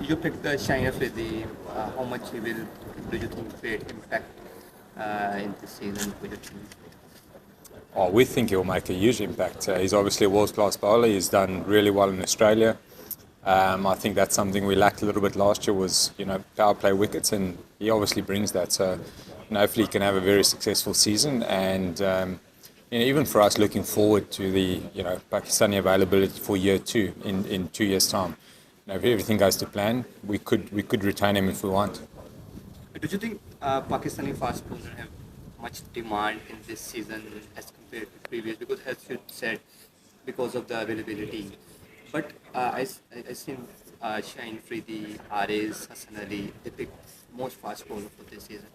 You picked the Shaheen Afridi. How much he will, do you think, create impact in this season for your team? Oh, we think he'll make a huge impact. He's obviously a world-class bowler. He's done really well in Australia. I think that's something we lacked a little bit last year was, power play wickets, and he obviously brings that. So, hopefully he can have a very successful season. And even for us, looking forward to the, Pakistani availability for year two in 2 years' time. If everything goes to plan, we could retain him if we want. Do you think Pakistani fast bowlers have much demand in this season as compared to previous? Because as you said, because of the availability. But I seen Shaheen Afridi, Haris, Hassan Ali, they picked most fast bowler for this season.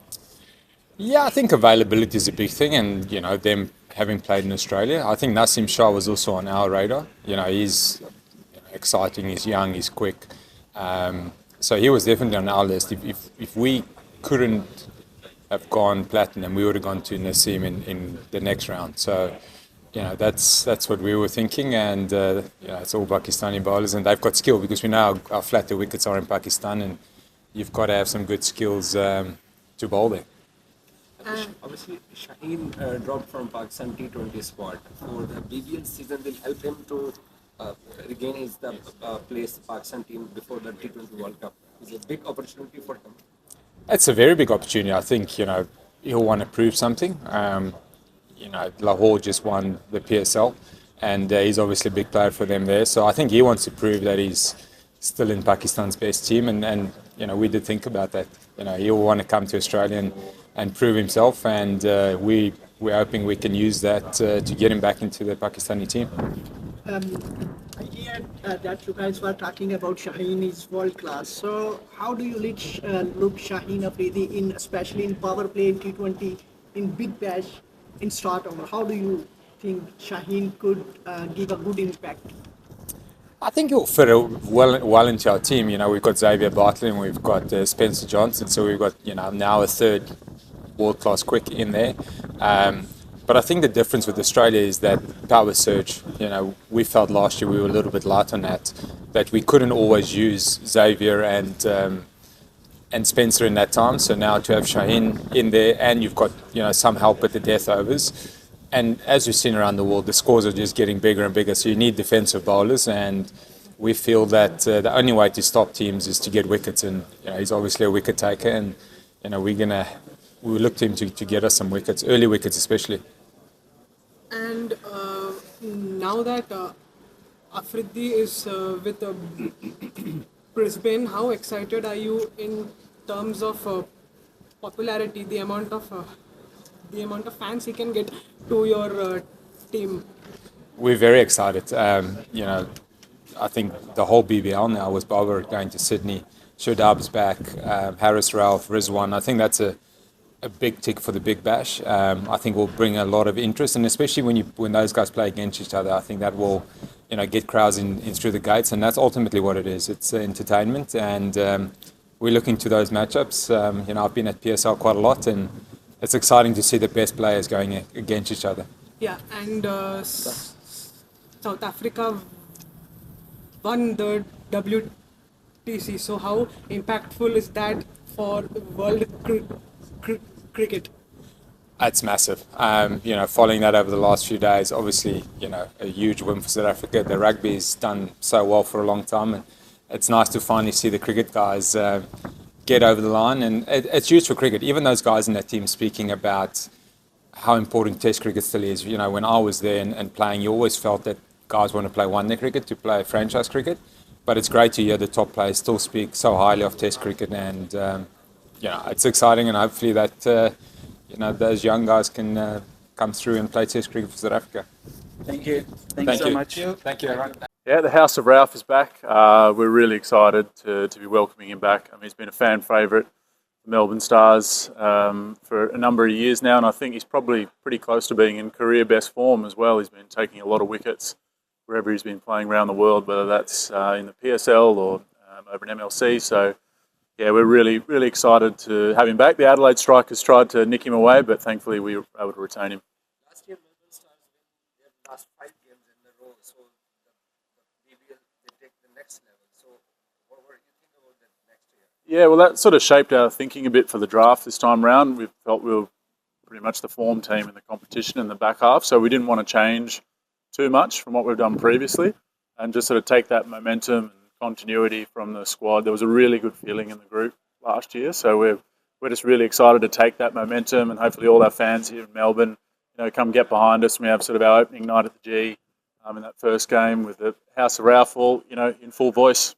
Yeah, I think availability is a big thing, and them having played in Australia, I think Nasim Shah was also on our radar. He's exciting, he's young, he's quick, so he was definitely on our list. If we couldn't have gone platinum, we would have gone to Nasim in the next round. So that's what we were thinking, and it's all Pakistani bowlers, and they've got skill because we know our flatter wickets are in Pakistan, and you've got to have some good skills to bowl there. Obviously, Shaheen dropped from Pakistan T20 squad. So the BBL season will help him to regain his place Pakistan team before the T20 World Cup. It's a big opportunity for him. It's a very big opportunity. I think he'll want to prove something. Lahore just won the PSL, and he's obviously a big player for them there. So I think he wants to prove that he's still in Pakistan's best team, and we did think about that. He'll want to come to Australia and prove himself, and we're hoping we can use that to get him back into the Pakistani team. I hear that you guys were talking about Shaheen is world class. So how do you look Shaheen Afridi in, especially in power play in T20, in big bash, in start over? How do you think Shaheen could give a good impact? I think he'll fit well into our team. We've got Xavier Bartley and we've got Spencer Johnson, so we've got now a third world-class quick in there. But I think the difference with Australia is that power surge. We felt last year we were a little bit light on that we couldn't always use Xavier and Spencer in that time. So now to have Shaheen in there, and you've got some help with the death overs. And as we've seen around the world, the scores are just getting bigger and bigger. So you need defensive bowlers, and we feel that the only way to stop teams is to get wickets. And he's obviously a wicket taker, and we look to him to get us some wickets, early wickets especially. And now that Afridi is with Brisbane, how excited are you in terms of popularity, the amount of fans he can get to your team? We're very excited. I think the whole BBL now with Babar going to Sydney, Shadab's back, Harris, Ralph, Rizwan. I think that's a big tick for the Big Bash. I think will bring a lot of interest, and especially when those guys play against each other, I think that will get crowds in through the gates, and that's ultimately what it is. It's entertainment, and we're looking to those matchups. I've been at PSL quite a lot, and it's exciting to see the best players going against each other. Yeah, and South Africa won the WTC. So how impactful is that for world cricket? It's massive. Following that over the last few days, obviously, a huge win for South Africa. The rugby's done so well for a long time, and it's nice to finally see the cricket guys get over the line. And it's huge for cricket. Even those guys in that team speaking about how important Test cricket still is. When I was there and playing, you always felt that guys want to play one-day cricket to play franchise cricket. But it's great to hear the top players still speak so highly of Test cricket, and it's exciting, and hopefully that those young guys can come through and play Test cricket for South Africa. Thank you. Thank you so you. much. Thank you, everyone. Yeah, the House of Ralph is back. We're really excited to be welcoming him back. I mean, he's been a fan favourite for Melbourne Stars for a number of years now, and I think he's probably pretty close to being in career best form as well. He's been taking a lot of wickets wherever he's been playing around the world, whether that's in the PSL or over in MLC. So, yeah, we're really, really excited to have him back. The Adelaide Strikers tried to nick him away, but thankfully we were able to retain him. Last year, Melbourne Stars win their last 5 games in a row, so the BBL they take the next level. So, what do you think about Yeah, well, that sort of shaped our thinking a bit for the draft this time round. We felt we were pretty much the form team in the competition in the back half, so we didn't want to change too much from what we've done previously and just sort of take that momentum and continuity from the squad. There was a really good feeling in the group last year, so we're just really excited to take that momentum and hopefully all our fans here in Melbourne, come get behind us. We have sort of our opening night at the G in that first game with the House of Raffle, in full voice.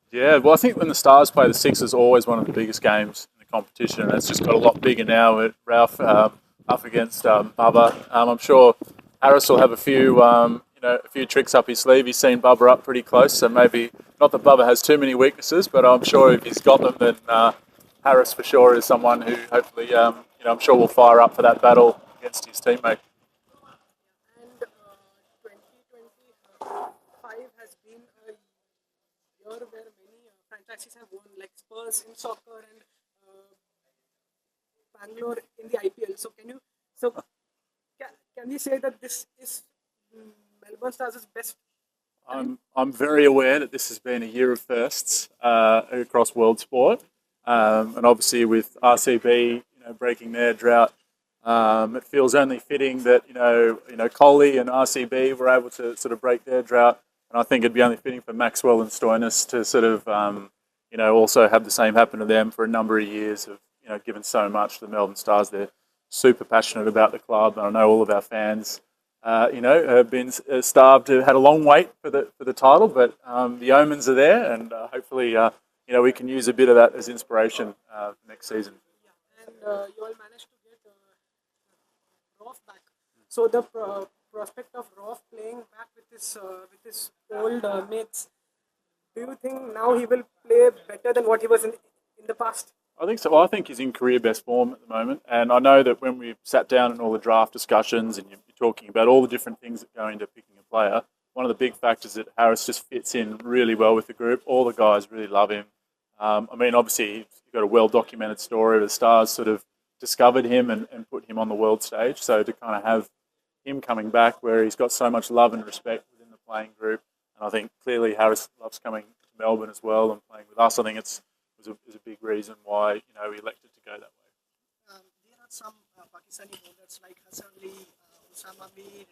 Yeah, well, I think when the Stars play the Sixers, always one of the biggest games in the competition, and it's just got a lot bigger now with Ralph up against Babar. I'm sure Harris will have a few tricks up his sleeve. He's seen Babar up pretty close, so maybe not that Babar has too many weaknesses, but I'm sure if he's got them, then Harris for sure is someone who hopefully, I'm sure will fire up for that battle against his teammate. And 2025 has been a year where many franchises have won, like Spurs in soccer and Bangalore in the IPL. Can we say that this is Melbourne Stars' best? I'm very aware that this has been a year of firsts across world sport, and obviously with RCB, breaking their drought, it feels only fitting that Kohli and RCB were able to sort of break their drought, and I think it'd be only fitting for Maxwell and Stoinis to sort of also have the same happen to them for a number of years of given so much to the Melbourne Stars. They're super passionate about the club, and I know all of our fans have been starved, had a long wait for the title, but the omens are there, and hopefully, we can use a bit of that as inspiration next season. And you all managed to get Roth back. So the prospect of Roth playing back with his old mates, do you think now he will play better than what he was in the past? I think so. Well, I think he's in career best form at the moment, and I know that when we sat down in all the draft discussions and you're talking about all the different things that go into picking a player, one of the big factors that Harris just fits in really well with the group. All the guys really love him. Obviously he's got a well-documented story. The Stars sort of discovered him and put him on the world stage. So to kind of have him coming back where he's got so much love and respect within the playing group, and I think clearly Harris loves coming to Melbourne as well and playing with us. I think it was a big reason why we elected to go that way. There are some Pakistani bowlers like Hassan Ali, Usama Mir,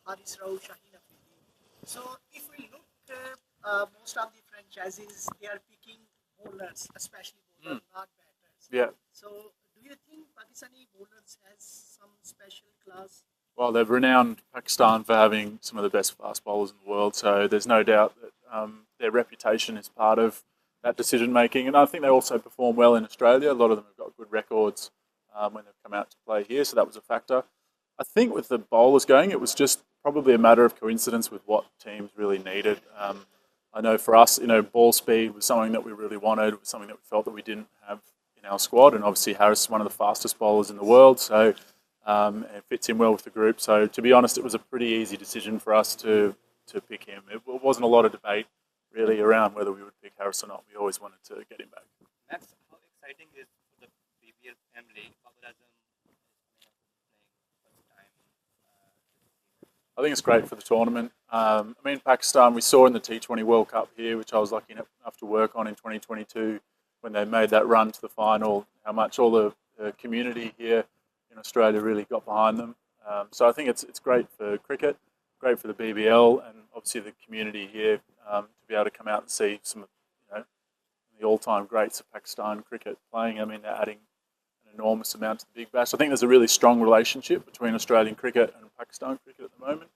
Haris Rao, Shaheen Afridi. So if we look, most of the franchises, they are picking bowlers, especially bowlers, not batters. Yeah. So do you think Pakistani bowlers has some special class? Well, they've renowned Pakistan for having some of the best fast bowlers in the world, so there's no doubt that their reputation is part of that decision making, and I think they also perform well in Australia. A lot of them have got good records when they've come out to play here, so that was a factor. I think with the bowlers going, it was just probably a matter of coincidence with what teams really needed. I know for us, ball speed was something that we really wanted. It was something that we felt that we didn't have in our squad, and obviously Harris is one of the fastest bowlers in the world, so it fits in well with the group. So to be honest, it was a pretty easy decision for us to pick him. It wasn't a lot of debate really around whether we would pick Harris or not. We always wanted to get him back. Max, how exciting is the BBL family? Babar Azam playing first time. I think it's great for the tournament. Pakistan, we saw in the T20 World Cup here, which I was lucky enough to work on in 2022, when they made that run to the final, how much all the community here in Australia really got behind them. So I think it's great for cricket, great for the BBL, and obviously the community here to be able to come out and see some of the all-time greats of Pakistan cricket playing. They're adding an enormous amount to the Big Bash. I think there's a really strong relationship between Australian cricket and Pakistan cricket at the moment.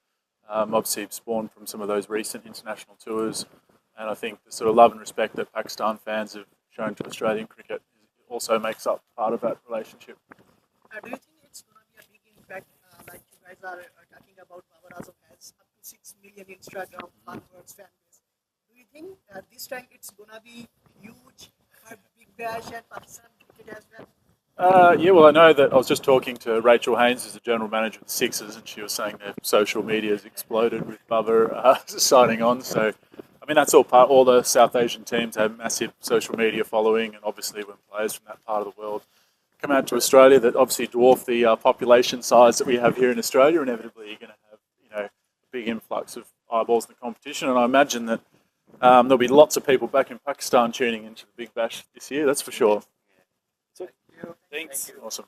Obviously spawned from some of those recent international tours, and I think the sort of love and respect that Pakistan fans have shown to Australian cricket also makes up part of that relationship. Do you think it's going to be a big impact, like you guys are talking about? Babar Azam has up to 6 million Instagram followers, fan base. Do you think this time it's going to be huge for Big Bash and Pakistan cricket as well? Well, I know that I was just talking to Rachel Haynes, who's the general manager of the Sixers, and she was saying their social media has exploded with Babar signing on. So, that's all part. All the South Asian teams have massive social media following, and obviously when players from that part of the world come out to Australia that obviously dwarf the population size that we have here in Australia, inevitably you're going to have a big influx of eyeballs in the competition, and I imagine that there'll be lots of people back in Pakistan tuning into the Big Bash this year. That's for sure. Thanks. Awesome.